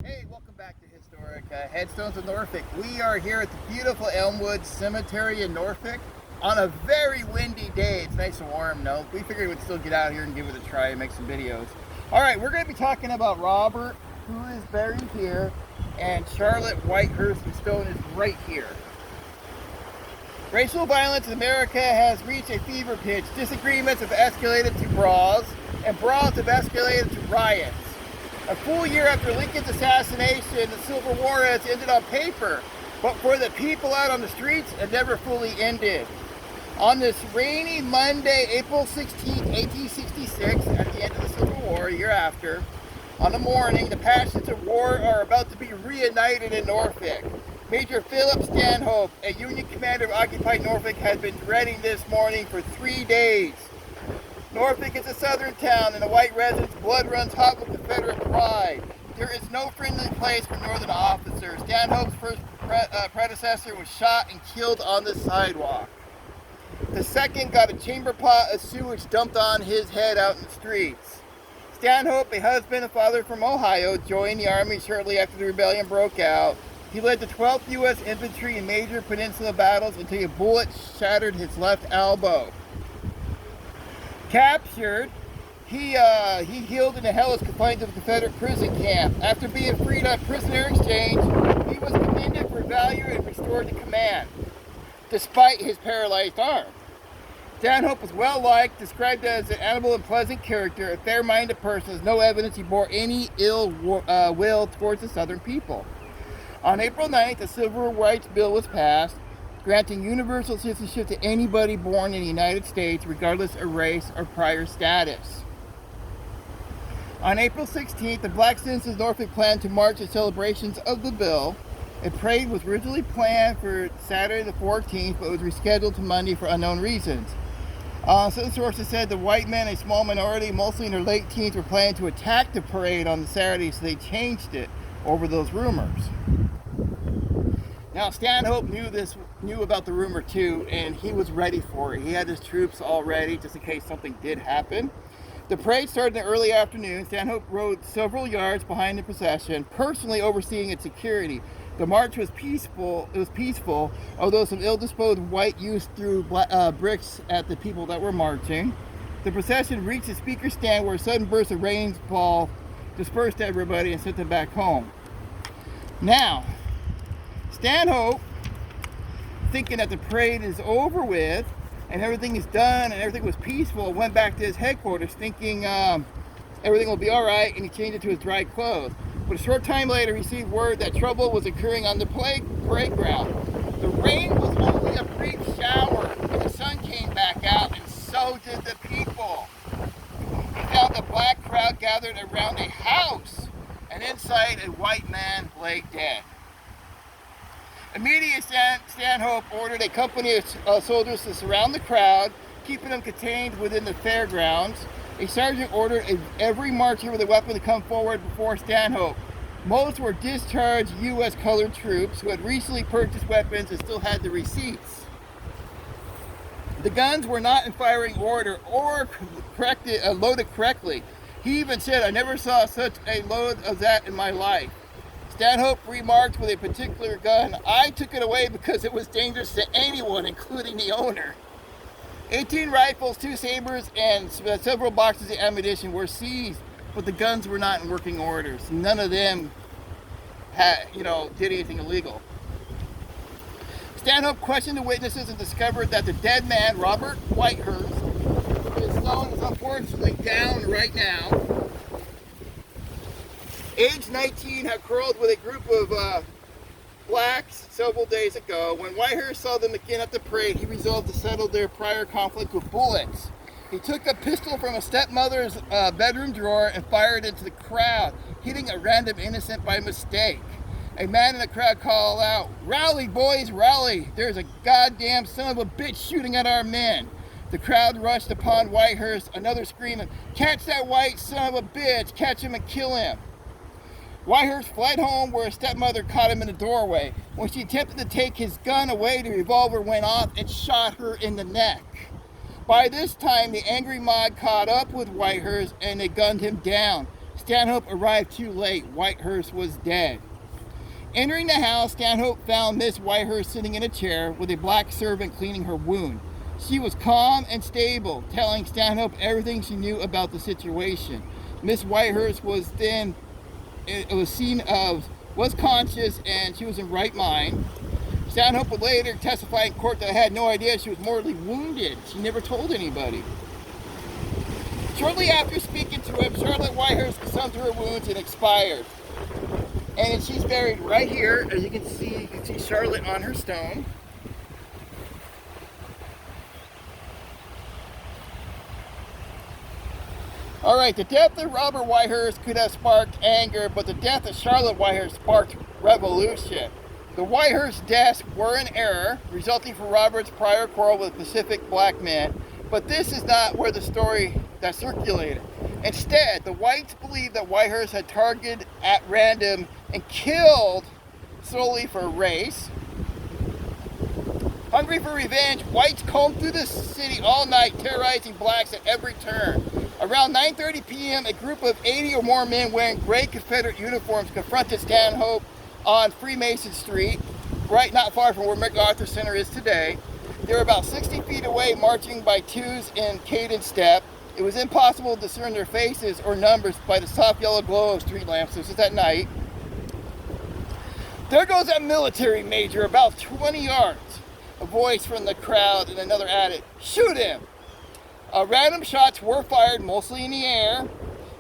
Hey, welcome back to Historic Headstones of Norfolk. We are here at the beautiful Elmwood Cemetery in Norfolk on a very windy day. It's nice and warm, no? We figured we'd still get out here and give it a try and make some videos. All right, we're going to be talking about Robert, who is buried here, and Charlotte Whitehurst, whose stone is right here. Racial violence in America has reached a fever pitch. Disagreements have escalated to brawls, and brawls have escalated to riots. A full year after Lincoln's assassination, the Civil War has ended on paper, but for the people out on the streets, it never fully ended. On this rainy Monday, April 16, 1866, at the end of the Civil War, a year after, on the morning, the passions of war are about to be reignited in Norfolk. Major Philip Stanhope, a Union commander of occupied Norfolk, has been dreading this morning for 3 days. Norfolk is a southern town, and the white residents' blood runs hot with Confederate pride. There is no friendly place for northern officers. Stanhope's first predecessor was shot and killed on the sidewalk. The second got a chamber pot of sewage dumped on his head out in the streets. Stanhope, a husband and father from Ohio, joined the army shortly after the rebellion broke out. He led the 12th U.S. Infantry in major peninsula battles until a bullet shattered his left elbow. Captured, he healed in a hell is confined to the Confederate prison camp. After being freed on prisoner exchange, he was commended for valor and restored to command, despite his paralyzed arm. Stanhope was well liked, described as an amiable and pleasant character, a fair-minded person. There's no evidence he bore any ill will towards the Southern people. On April 9th, a Civil Rights Bill was passed, granting universal citizenship to anybody born in the United States, regardless of race or prior status. On April 16th, the Black Citizens of Norfolk planned to march in celebrations of the bill. A parade was originally planned for Saturday the 14th, but was rescheduled to Monday for unknown reasons. Some sources said the white men, a small minority, mostly in their late teens, were planning to attack the parade on the Saturday, so they changed it over those rumors. Now, Stanhope knew about the rumor too, and he was ready for it. He had his troops all ready just in case something did happen. The parade started in the early afternoon. Stanhope rode several yards behind the procession, personally overseeing its security. The march was peaceful. It was peaceful, although some ill-disposed white youths threw bricks at the people that were marching. The procession reached the speaker's stand, where a sudden burst of rainfall dispersed everybody and sent them back home. Now, Stanhope, thinking that the parade is over with and everything is done and everything was peaceful, went back to his headquarters thinking everything will be all right, and he changed it to his dry clothes. But a short time later, he received word that trouble was occurring on the parade ground. The rain was only a brief shower, and the sun came back out, and so did the people. He found a black crowd gathered around a house, and inside a white man lay dead. Immediately, Stanhope ordered a company of soldiers to surround the crowd, keeping them contained within the fairgrounds. A sergeant ordered every marcher with a weapon to come forward before Stanhope. Most were discharged U.S. colored troops who had recently purchased weapons and still had the receipts. The guns were not in firing order or loaded correctly. He even said, "I never saw such a load of that in my life." Stanhope remarked with a particular gun, "I took it away because it was dangerous to anyone, including the owner." 18 rifles, 2 sabers, and several boxes of ammunition were seized, but the guns were not in working order. So none of them did anything illegal. Stanhope questioned the witnesses and discovered that the dead man, Robert Whitehurst, his stone is unfortunately down right now, age 19, had quarreled with a group of blacks several days ago. When Whitehurst saw them again at the parade, he resolved to settle their prior conflict with bullets. He took a pistol from a stepmother's bedroom drawer and fired into the crowd, hitting a random innocent by mistake. A man in the crowd called out, "Rally, boys, rally! There's a goddamn son of a bitch shooting at our men." The crowd rushed upon Whitehurst, another screaming, "Catch that white son of a bitch! Catch him and kill him!" Whitehurst fled home, where his stepmother caught him in the doorway. When she attempted to take his gun away, the revolver went off and shot her in the neck. By this time, the angry mob caught up with Whitehurst and they gunned him down. Stanhope arrived too late. Whitehurst was dead. Entering the house, Stanhope found Miss Whitehurst sitting in a chair with a black servant cleaning her wound. She was calm and stable, telling Stanhope everything she knew about the situation. Miss Whitehurst was then was conscious and she was in right mind. Stanhope would later testify in court that I had no idea she was mortally wounded. She never told anybody. Shortly after speaking to him, Charlotte Whitehurst succumbed to her wounds and expired. And she's buried right here. As you can see Charlotte on her stone. Alright, the death of Robert Whitehurst could have sparked anger, but the death of Charlotte Whitehurst sparked revolution. The Whitehurst deaths were an error, resulting from Robert's prior quarrel with Pacific black men, but this is not where the story that circulated. Instead, the whites believed that Whitehurst had targeted at random and killed solely for race. Hungry for revenge, whites combed through the city all night, terrorizing blacks at every turn. Around 9:30 p.m., a group of 80 or more men wearing gray Confederate uniforms confronted Stanhope on Freemason Street, right not far from where MacArthur Center is today. They were about 60 feet away, marching by twos in cadence step. It was impossible to discern their faces or numbers by the soft yellow glow of street lamps. This is at night. There goes that military major, about 20 yards. A voice from the crowd and another added, "Shoot him!" Random shots were fired, mostly in the air.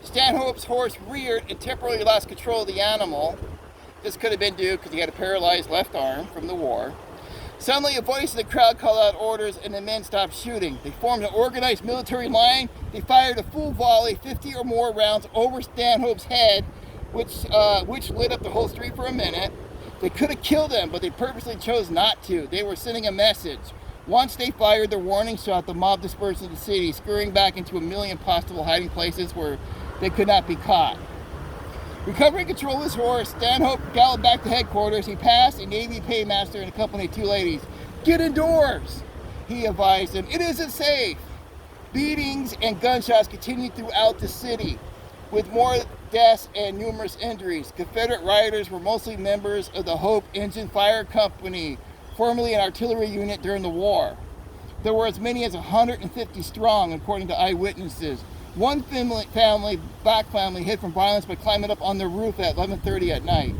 Stanhope's horse reared and temporarily lost control of the animal. This could have been due because he had a paralyzed left arm from the war. Suddenly, a voice in the crowd called out orders, and the men stopped shooting. They formed an organized military line. They fired a full volley, 50 or more rounds, over Stanhope's head, which lit up the whole street for a minute. They could have killed him, but they purposely chose not to. They were sending a message. Once they fired their warning shot, the mob dispersed in the city, scurrying back into a million possible hiding places where they could not be caught. Recovering control of his horse, Stanhope galloped back to headquarters. He passed a Navy paymaster and accompanied two ladies. "Get indoors," he advised them. "It isn't safe." Beatings and gunshots continued throughout the city, with more deaths and numerous injuries. Confederate rioters were mostly members of the Hope Engine Fire Company, formerly an artillery unit during the war. There were as many as 150 strong, according to eyewitnesses. One black family, hid from violence by climbing up on their roof at 11:30 at night.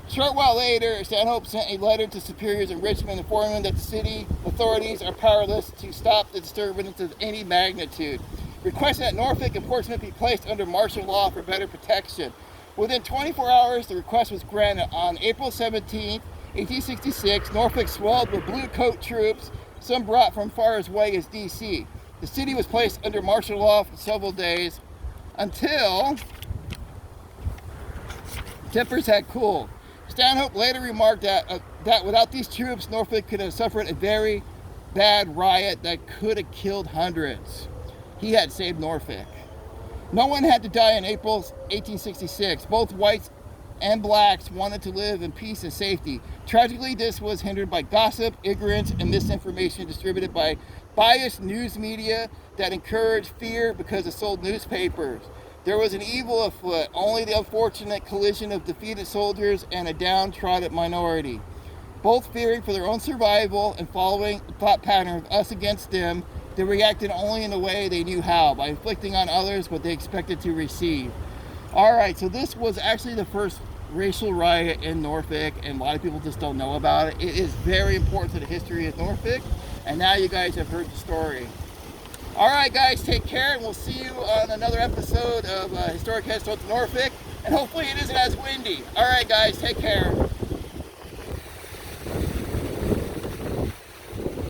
A short while later, Stanhope sent a letter to superiors in Richmond informing that the city authorities are powerless to stop the disturbance of any magnitude, requesting that Norfolk and Portsmouth be placed under martial law for better protection. Within 24 hours, the request was granted. On April 17, 1866, Norfolk swelled with blue coat troops, some brought from far as away as D.C. The city was placed under martial law for several days until tempers had cooled. Stanhope later remarked that without these troops, Norfolk could have suffered a very bad riot that could have killed hundreds. He had saved Norfolk. No one had to die in April 1866. Both whites and blacks wanted to live in peace and safety. Tragically, this was hindered by gossip, ignorance, and misinformation distributed by biased news media that encouraged fear because it sold newspapers. There was an evil afoot, only the unfortunate collision of defeated soldiers and a downtrodden minority. Both fearing for their own survival and following the thought pattern of us against them, they reacted only in the way they knew how, by inflicting on others what they expected to receive. Alright, so this was actually the first racial riot in Norfolk, and a lot of people just don't know about it. It is very important to the history of Norfolk, and now you guys have heard the story. Alright guys, take care, and we'll see you on another episode of Historic Headstones to Norfolk, and hopefully it isn't as windy. Alright guys, take care.